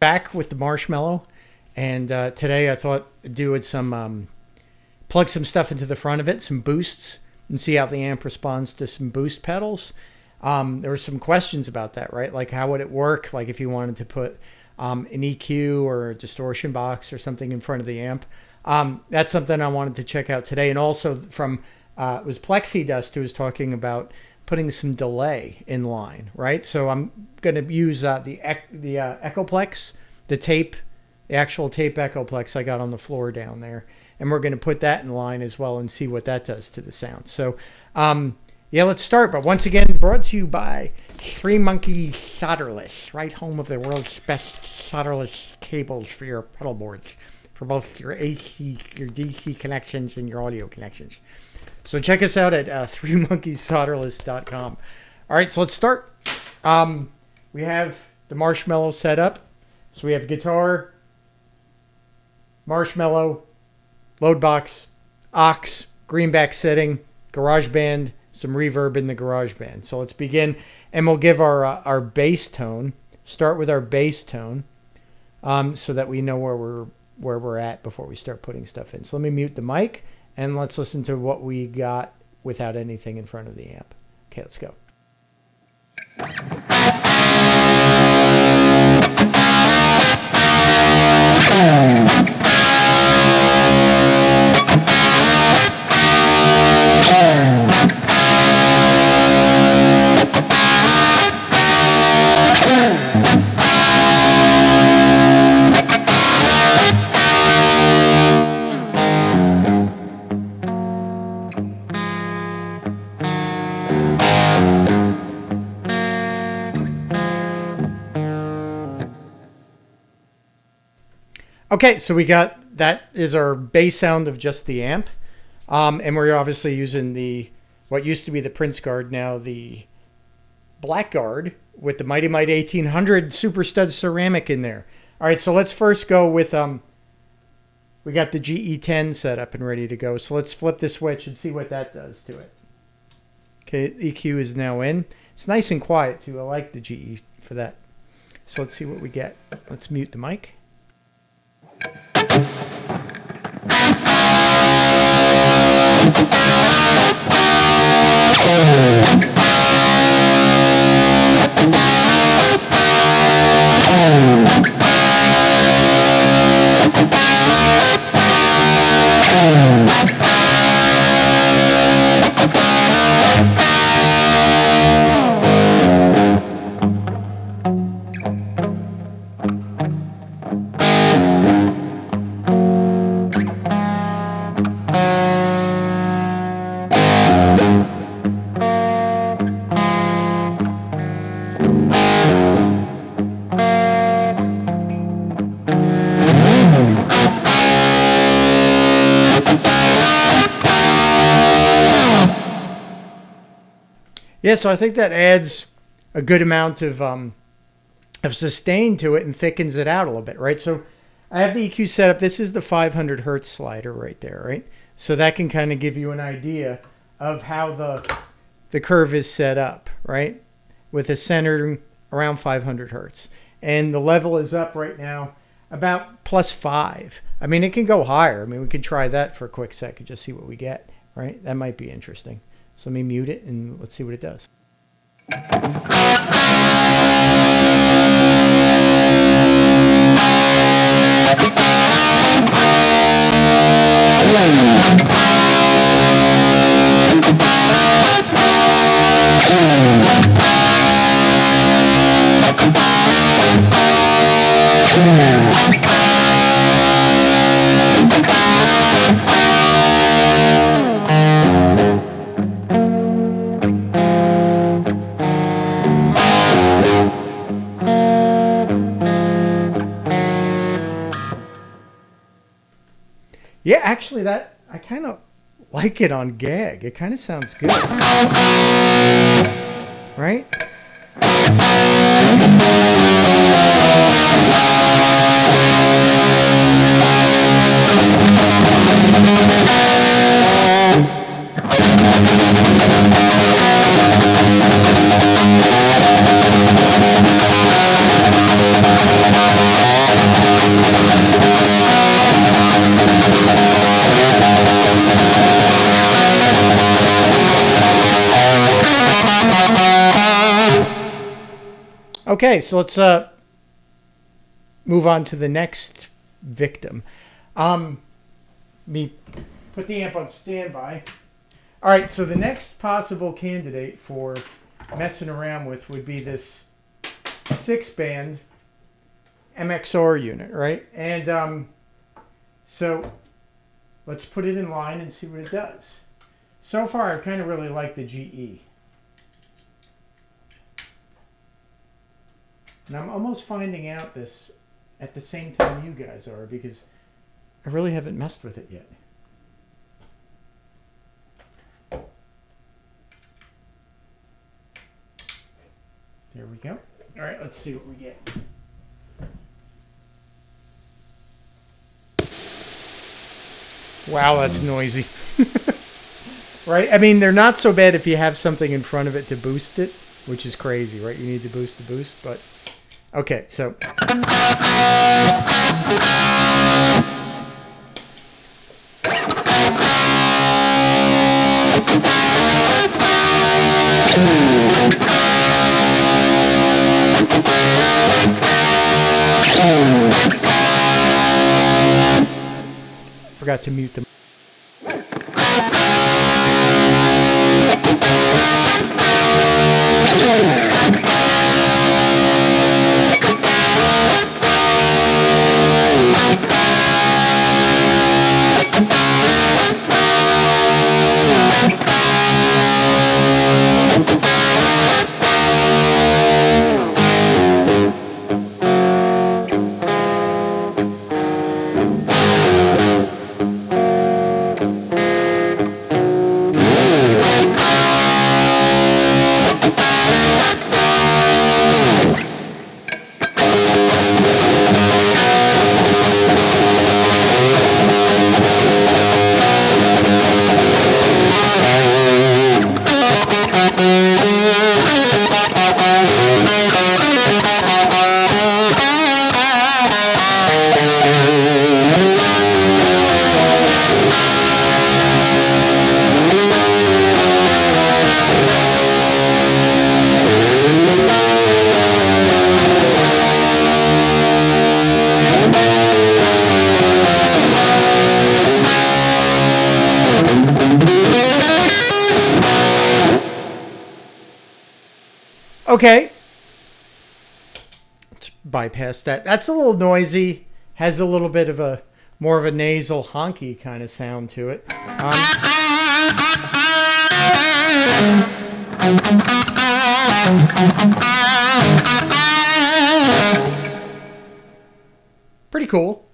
back with the Marshmello, and today I thought I'd do it some plug some stuff into the front of it, some boosts, and see how the amp responds to some boost pedals. There were some questions about that, right? Like how would it work? Like if you wanted to put an EQ or a distortion box or something in front of the amp. That's something I wanted to check out today. And also from it was Plexi Dust who was talking about putting some delay in line, right? So I'm going to use the Echoplex, the actual tape Echoplex I got on the floor down there. And we're going to put that in line as well and see what that does to the sound. So, yeah, let's start. But once again, brought to you by Three Monkeys Solderless, right? Home of the world's best solderless cables for your pedal boards, for both your AC, your DC connections, and your audio connections. So check us out at 3monkeyssolderless.com. All right, so let's start. We have the Marshmello set up. So we have guitar, Marshmello, load box, aux, greenback setting, GarageBand, some reverb in the GarageBand. So let's begin, and we'll give our bass tone. Start with our bass tone, so that we know where we're at before we start putting stuff in. So let me mute the mic, and let's listen to what we got without anything in front of the amp. Okay, let's go. Okay, so we got, that is our bass sound of just the amp. And we're obviously using what used to be the Prince Guard, now the Black Guard with the Mighty Might 1800 Super Stud ceramic in there. All right, so let's first go with, we got the GE10 set up and ready to go. So let's flip the switch and see what that does to it. Okay, EQ is now in. It's nice and quiet too. I like the GE for that. So let's see what we get. Let's mute the mic. Yeah, so I think that adds a good amount of sustain to it and thickens it out a little bit, right? So I have the EQ set up. This is the 500 hertz slider right there, right? So that can kind of give you an idea of how the curve is set up, right? With a center around 500 hertz. And the level is up right now about +5. I mean, it can go higher. I mean, we could try that for a quick second, just see what we get, right? That might be interesting. So let me mute it and let's see what it does. Yeah, actually, that I kind of like it on gag. It kind of sounds good, right? Okay, so let's move on to the next victim. Me put the amp on standby. All right, so the next possible candidate for messing around with would be this 6-band MXR unit, right? And so let's put it in line and see what it does. So far, I kind of really like the GE. And I'm almost finding out this at the same time you guys are, because I really haven't messed with it yet. There we go. All right, let's see what we get. Wow, that's noisy. Right? I mean, they're not so bad if you have something in front of it to boost it, which is crazy, right? You need to boost the boost, but okay, so forgot to mute them. Okay. Let's bypass that. That's a little noisy. Has a little bit of a more of a nasal honky kind of sound to it. Pretty cool.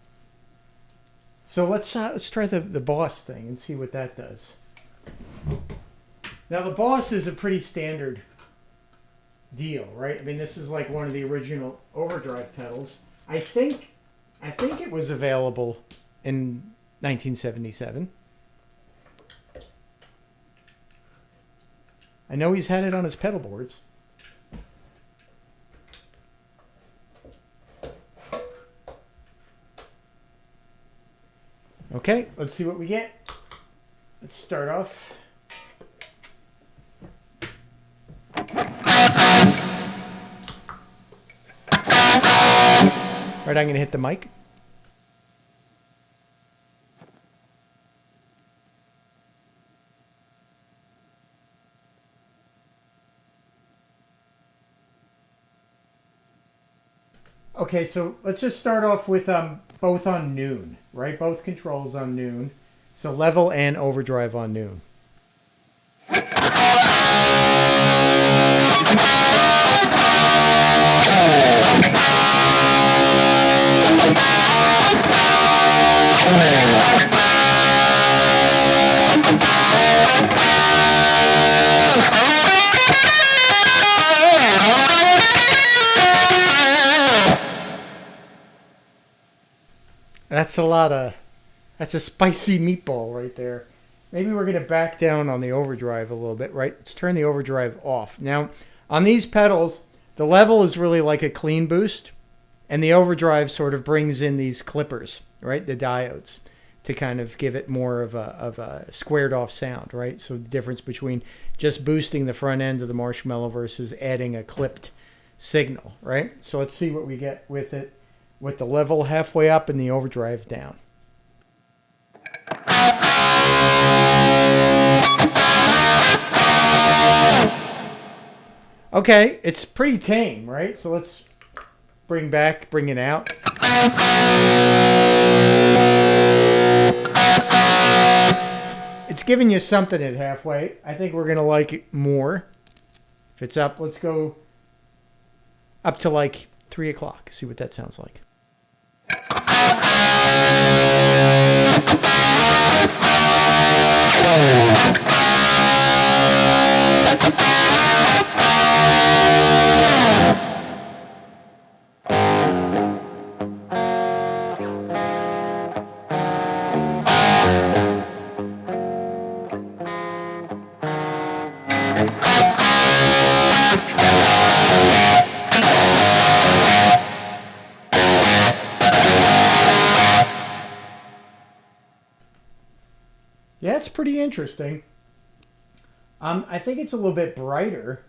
So let's try the Boss thing and see what that does. Now the Boss is a pretty standard deal, right? I mean, this is like one of the original overdrive pedals. I think it was available in 1977. I know he's had it on his pedal boards. Okay, let's see what we get. Let's start off. All right, I'm going to hit the mic. Okay, so let's just start off with both on noon, right? Both controls on noon. So level and overdrive on noon. That's a spicy meatball right there. Maybe we're going to back down on the overdrive a little bit, right? Let's turn the overdrive off. Now, on these pedals, the level is really like a clean boost, and the overdrive sort of brings in these clippers, right? The diodes, to kind of give it more of a squared off sound, right? So the difference between just boosting the front end of the Marshmello versus adding a clipped signal, right? So let's see what we get with it, with the level halfway up and the overdrive down. Okay, it's pretty tame, right? So let's bring it out. It's giving you something at halfway. I think we're going to like it more. If it's up, let's go up to like 3 o'clock. See what that sounds like. Yeah, it's pretty interesting. I think it's a little bit brighter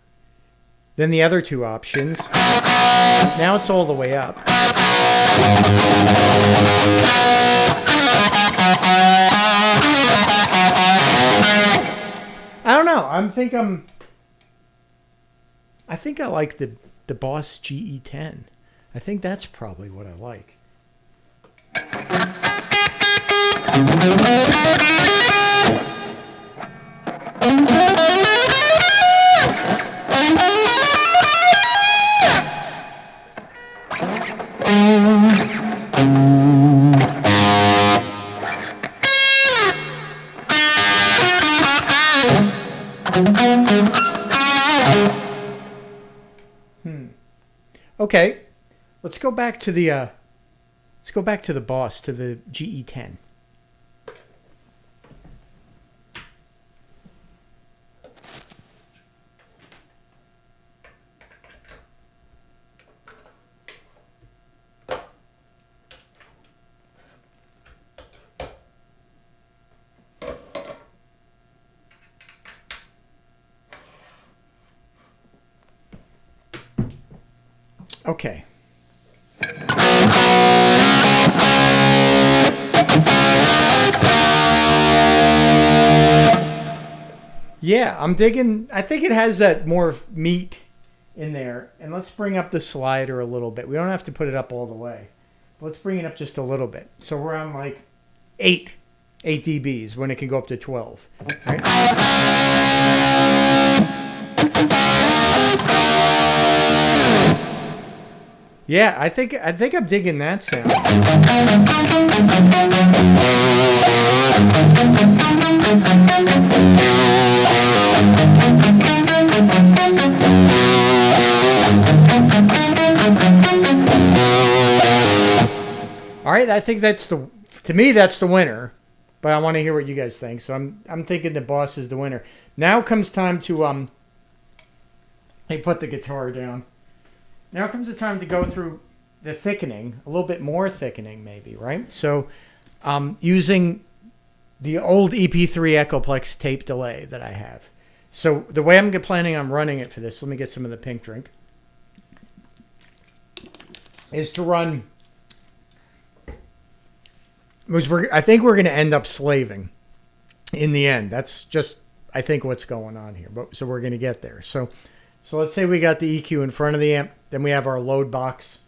than the other two options. Now it's all the way up. I don't know. I think I like the Boss GE10. I think that's probably what I like. Okay, let's go back to the Boss, to the GE10. Okay. Yeah, I'm digging. I think it has that more meat in there. And let's bring up the slider a little bit. We don't have to put it up all the way. Let's bring it up just a little bit. So we're on like 8 dBs when it can go up to 12. Right? Yeah, I think I'm digging that sound. All right, I think to me that's the winner, but I want to hear what you guys think. So I'm thinking the Boss is the winner. Now comes time to hey, put the guitar down. Now comes the time to go through the thickening, a little bit more thickening maybe, right? So using the old EP3 Echoplex tape delay that I have. So the way I'm planning on running it for this, let me get some of the pink drink, is to run, I think we're going to end up slaving in the end. That's just, I think, what's going on here. But so we're going to get there. So let's say we got the EQ in front of the amp, then we have our load box,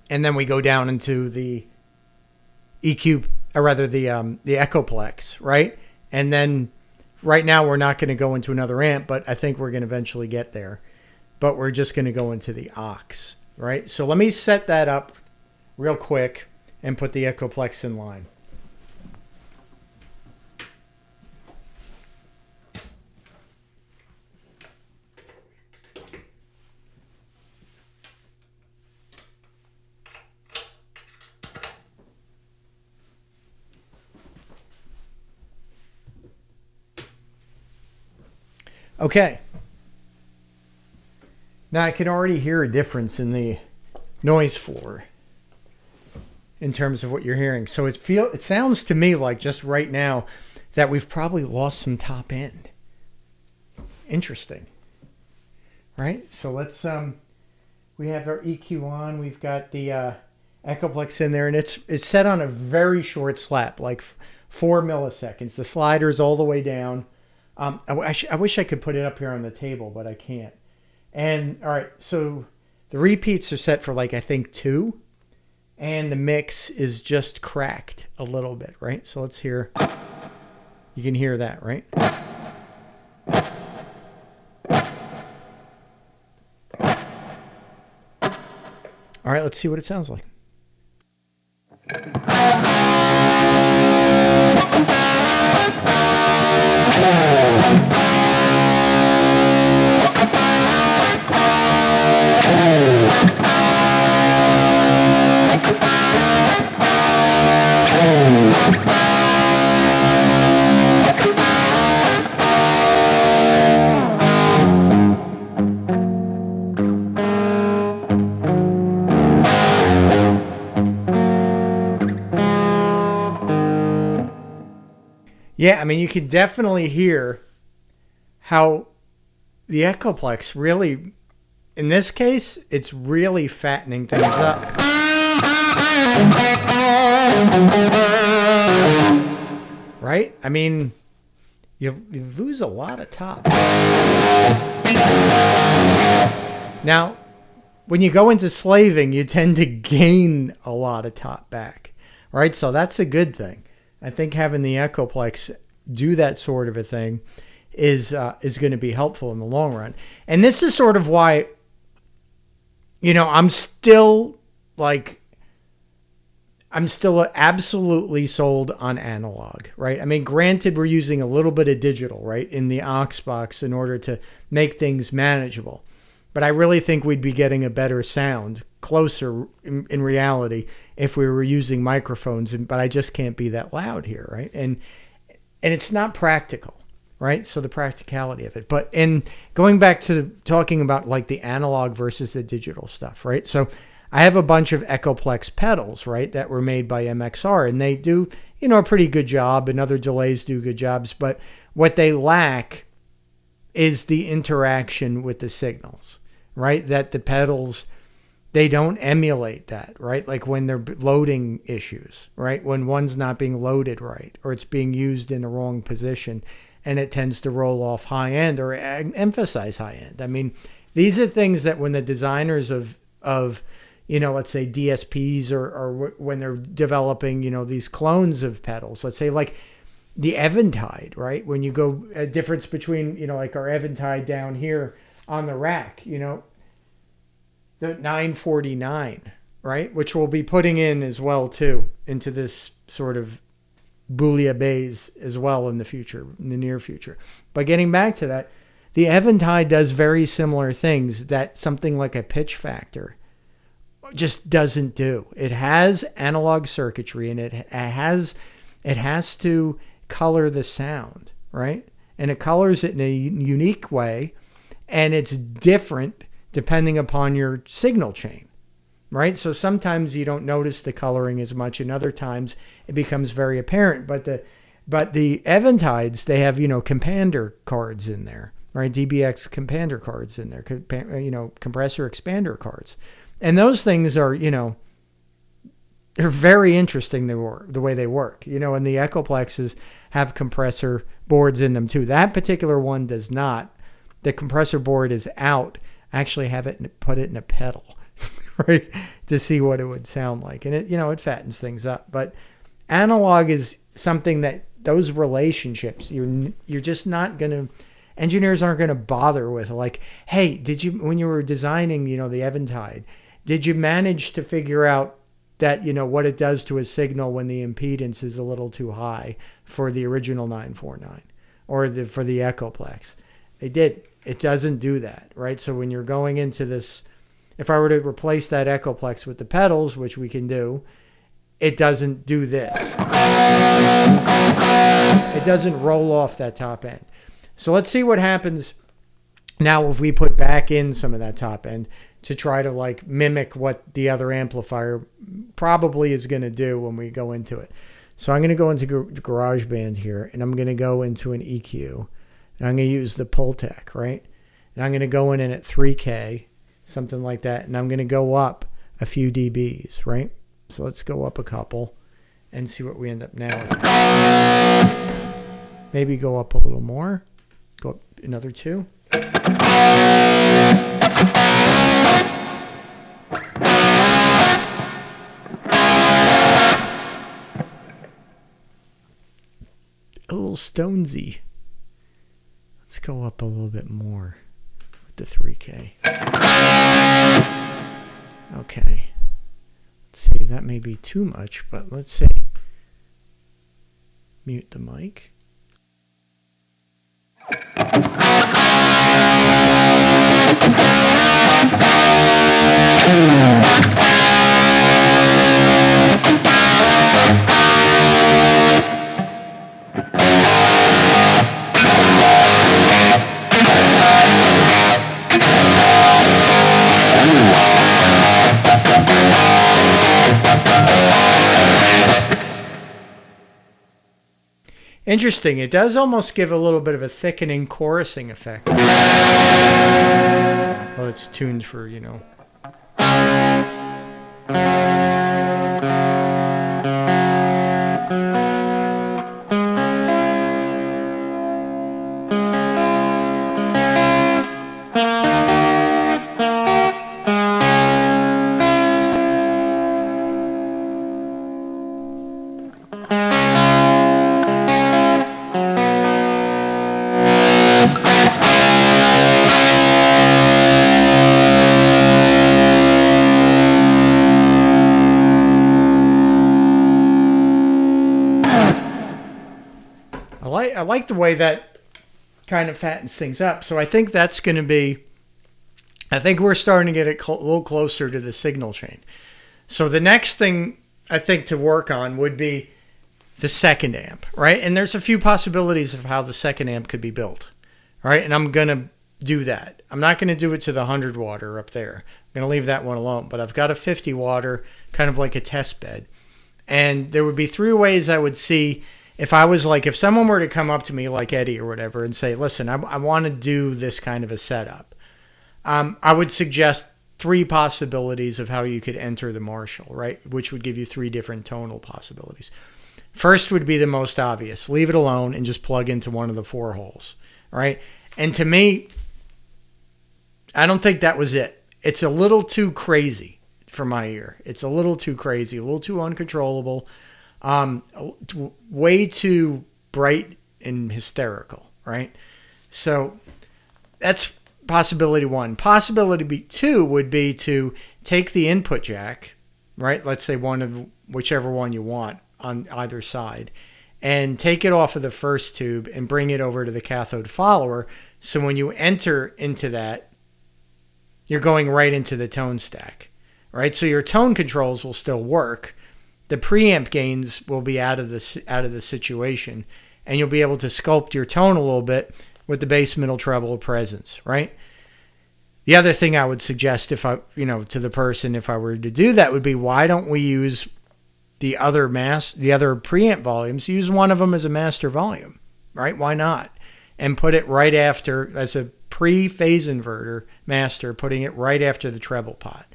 and then we go down into the EQ, or rather the Echoplex, right? And then right now we're not going to go into another amp, but I think we're going to eventually get there. But we're just going to go into the aux, right? So let me set that up real quick and put the Echoplex in line. Okay. Now I can already hear a difference in the noise floor in terms of what you're hearing. So it sounds to me like just right now that we've probably lost some top end. Interesting. Right? So let's We have our EQ on. We've got the Echoplex in there, and it's set on a very short slap, like 4 milliseconds. The slider's all the way down. I wish I could put it up here on the table, but I can't. And all right, so the repeats are set for like I think 2, and the mix is just cracked a little bit, right? So let's hear. You can hear that, right? All right, let's see what it sounds like. Yeah, I mean, you can definitely hear how the Echoplex really, in this case, it's really fattening things up. Right? I mean, you lose a lot of top. Now, when you go into slaving, you tend to gain a lot of top back. Right? So that's a good thing. I think having the Echoplex do that sort of a thing is going to be helpful in the long run. And this is sort of why, I'm still absolutely sold on analog, right? I mean, granted, we're using a little bit of digital, right, in the aux box in order to make things manageable. But I really think we'd be getting a better sound, closer in reality, if we were using microphones. But I just can't be that loud here, right? And it's not practical, right? So the practicality of it. But in going back to talking about like the analog versus the digital stuff, right? So I have a bunch of Echoplex pedals, right, that were made by MXR, and they do, a pretty good job, and other delays do good jobs. But what they lack is the interaction with the signals. Right? That the pedals, they don't emulate that, right? Like when they're loading issues, right? When one's not being loaded right, or it's being used in the wrong position, and it tends to roll off high end or emphasize high end. I mean, these are things that when the designers of let's say DSPs or when they're developing, these clones of pedals, let's say like the Eventide, right? When you go a difference between, like our Eventide down here on the rack, the 949, right? Which we'll be putting in as well too, into this sort of bouillabaisse as well in the near future. But getting back to that, the Eventide does very similar things that something like a pitch factor just doesn't do. It has analog circuitry and it has to color the sound, right? And it colors it in a unique way. And it's different depending upon your signal chain, right? So sometimes you don't notice the coloring as much, and other times it becomes very apparent. But the Eventides, they have, compander cards in there, right? DBX compander cards in there, compressor expander cards. And those things are, they're very interesting the way they work, and the Echoplexes have compressor boards in them too. That particular one does not. The compressor board is out. I actually have it put it in a pedal, right, to see what it would sound like. And it fattens things up. But analog is something that those relationships, you're just not going to, engineers aren't going to bother with. Like, hey, when you were designing, the Eventide, did you manage to figure out that, what it does to a signal when the impedance is a little too high for the original 949 or for the Echoplex? They did. It doesn't do that, right? So when you're going into this, if I were to replace that Echoplex with the pedals, which we can do, it doesn't do this. It doesn't roll off that top end. So let's see what happens now if we put back in some of that top end to try to like mimic what the other amplifier probably is going to do when we go into it. So I'm going to go into GarageBand here, and I'm going to go into an EQ. And I'm going to use the Pultec, right? And I'm going to go in at 3K, something like that. And I'm going to go up a few dBs, right? So let's go up a couple and see what we end up now with. Maybe go up a little more. Go up another 2. A little Stonesy. Let's go up a little bit more with the 3K. Okay. Let's see, that may be too much, but let's see. Mute the mic. Interesting. It does almost give a little bit of a thickening chorusing effect. Well, it's tuned for, you know. I like the way that kind of fattens things up. So I think that's going to be, I think we're starting to get it a little closer to the signal chain. So the next thing I think to work on would be the second amp, right? And there's a few possibilities of how the second amp could be built, right? And I'm going to do that. I'm not going to do it to the 100 watter up there. I'm going to leave that one alone. But I've got a 50 watter, kind of like a test bed. And there would be 3 ways I would see if I was like, if someone were to come up to me like Eddie or whatever and say, listen, I want to do this kind of a setup. I would suggest 3 possibilities of how you could enter the Marshall, right? Which would give you 3 different tonal possibilities. First would be the most obvious. Leave it alone and just plug into one of the 4 holes, right? And to me, I don't think that was it. It's a little too crazy for my ear. It's a little too crazy, a little too uncontrollable. Way too bright and hysterical, right? So that's possibility 1. Possibility 2 would be to take the input jack, right? Let's say one of whichever one you want on either side, and take it off of the first tube and bring it over to the cathode follower. So when you enter into that, you're going right into the tone stack, right? So your tone controls will still work. The preamp gains will be out of the situation, and you'll be able to sculpt your tone a little bit with the bass, middle, treble, presence, right? The other thing I would suggest if I, to the person, if I were to do that, would be, why don't we use the other preamp volumes, use one of them as a master volume, right? Why not? And put it right after, as a pre-phase inverter master, putting it right after the treble pot,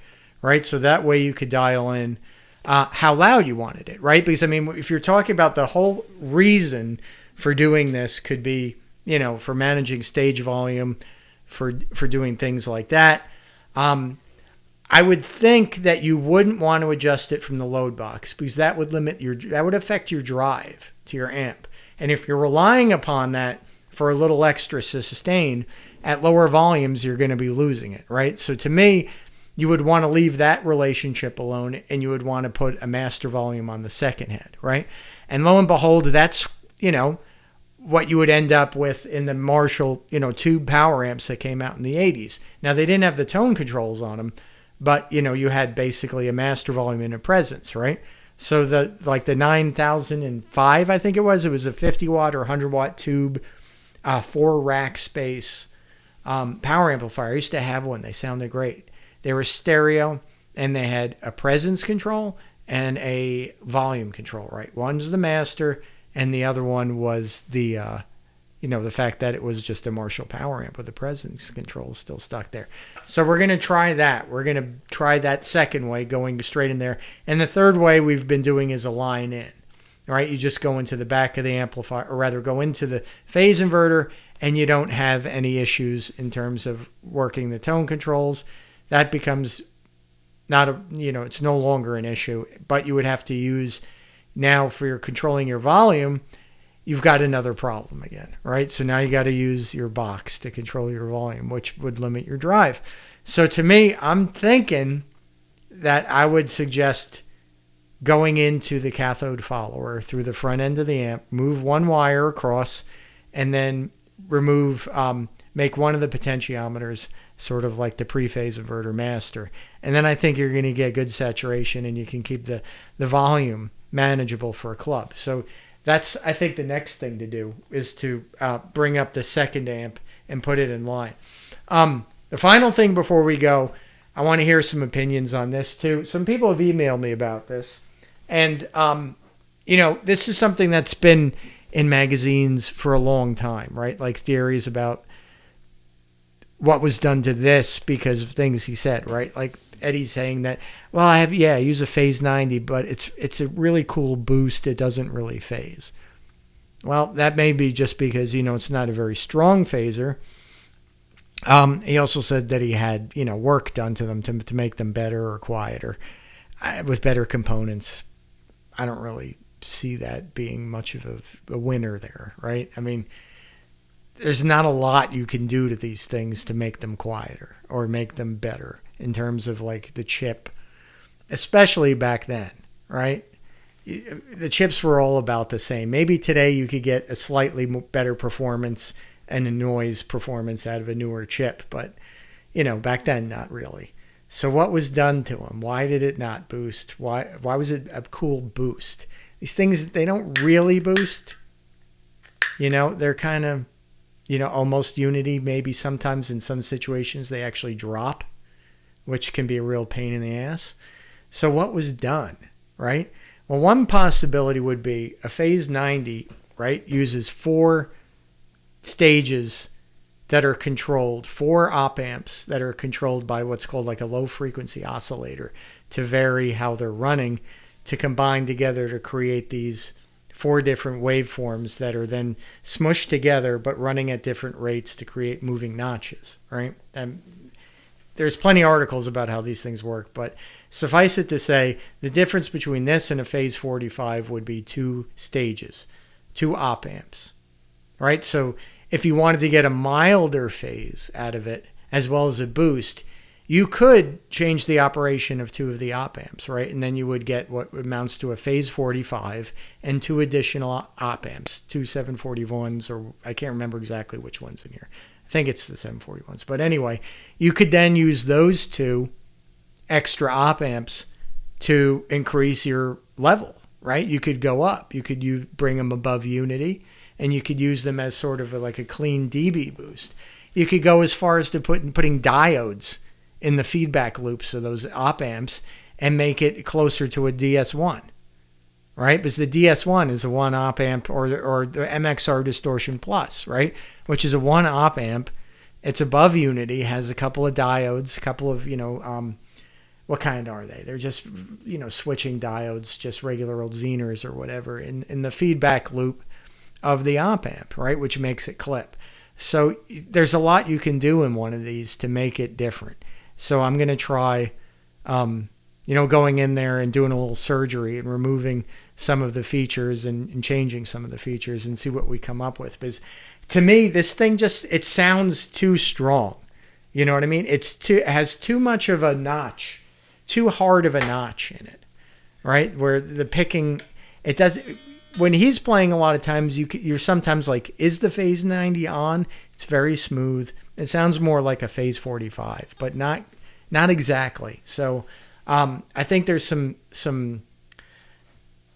right? So that way you could dial in how loud you wanted it, right? Because, I mean, if you're talking about the whole reason for doing this could be, for managing stage volume, for doing things like that, I would think that you wouldn't want to adjust it from the load box, because that would affect your drive to your amp. And if you're relying upon that for a little extra sustain at lower volumes, you're going to be losing it, right? So to me, you would want to leave that relationship alone, and you would want to put a master volume on the second head, right? And lo and behold, that's, what you would end up with in the Marshall, tube power amps that came out in the 80s. Now, they didn't have the tone controls on them, but, you had basically a master volume and a presence, right? So the 9005, I think it was a 50 watt or 100 watt tube, 4 rack space power amplifier. I used to have one. They sounded great. They were stereo, and they had a presence control and a volume control, right? One's the master, and the other one was the the fact that it was just a Marshall power amp with the presence control still stuck there. So we're going to try that. We're going to try that second way, going straight in there. And the third way we've been doing is a line in, right? You just go into the back of the amplifier, or rather go into the phase inverter, and you don't have any issues in terms of working the tone controls. That becomes it's no longer an issue, but you would have to use now for your controlling your volume. You've got another problem again, right? So now you got to use your box to control your volume, which would limit your drive. So to me, I'm thinking that I would suggest going into the cathode follower through the front end of the amp, move one wire across, and then make one of the potentiometers sort of like the pre-phase inverter master. And then I think you're going to get good saturation, and you can keep the volume manageable for a club. So that's, I think, the next thing to do is to bring up the second amp and put it in line. The final thing before we go, I want to hear some opinions on this too. Some people have emailed me about this. And, this is something that's been in magazines for a long time, right? Like theories about what was done to this because of things he said, right? Like Eddie's saying that, well, I use a phase 90, but it's a really cool boost. It doesn't really phase. Well, that may be just because, it's not a very strong phaser. He also said that he had, work done to them to make them better or quieter with better components. I don't really see that being much of a winner there, right? I mean, there's not a lot you can do to these things to make them quieter or make them better in terms of like the chip, especially back then, right? The chips were all about the same. Maybe today you could get a slightly better performance and a noise performance out of a newer chip, but back then, not really. So what was done to them? Why did it not boost? Why was it a cool boost? These things, they don't really boost. They're kind of, almost unity. Maybe sometimes in some situations they actually drop, which can be a real pain in the ass. So what was done, right? Well, one possibility would be a phase 90, right, uses 4 stages that are controlled, 4 op amps that are controlled by what's called like a low frequency oscillator to vary how they're running, to combine together to create these 4 different waveforms that are then smushed together but running at different rates to create moving notches, right? And there's plenty of articles about how these things work, but suffice it to say, the difference between this and a phase 45 would be 2 stages, 2 op amps, right? So if you wanted to get a milder phase out of it, as well as a boost, you could change the operation of 2 of the op amps, right? And then you would get what amounts to a phase 45 and 2 additional op amps, 2 741s, or I can't remember exactly which one's in here. I think it's the 741s. But anyway, you could then use those 2 extra op amps to increase your level, right? You could go up. You bring them above unity, and you could use them as sort of like a clean dB boost. You could go as far as to putting diodes in the feedback loops of those op amps and make it closer to a DS1, right? Because the DS1 is a 1 op amp, or the MXR Distortion Plus, right? Which is a 1 op amp. It's above unity, has a couple of diodes, a couple of, what kind are they? They're just, switching diodes, just regular old Zeners or whatever in the feedback loop of the op amp, right? Which makes it clip. So there's a lot you can do in one of these to make it different. So I'm going to try, going in there and doing a little surgery and removing some of the features and changing some of the features and see what we come up with. Because to me, this thing it sounds too strong. You know what I mean? It has too much of a notch, too hard of a notch in it, right? Where the picking, it does. When he's playing, a lot of times you're sometimes like, is the phase 90 on? It's very smooth. It sounds more like a phase 45, but not exactly. So I think there's some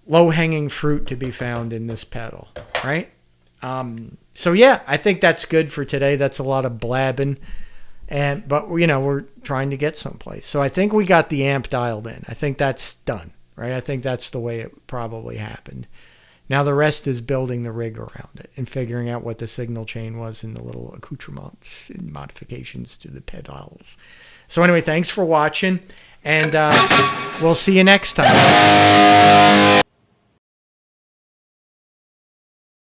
low-hanging fruit to be found in this pedal, right? So yeah, I think that's good for today. That's a lot of blabbing, but we're trying to get someplace. So I think we got the amp dialed in. I think that's done, right? I think that's the way it probably happened. Now the rest is building the rig around it and figuring out what the signal chain was and the little accoutrements and modifications to the pedals. So anyway, thanks for watching, and we'll see you next time.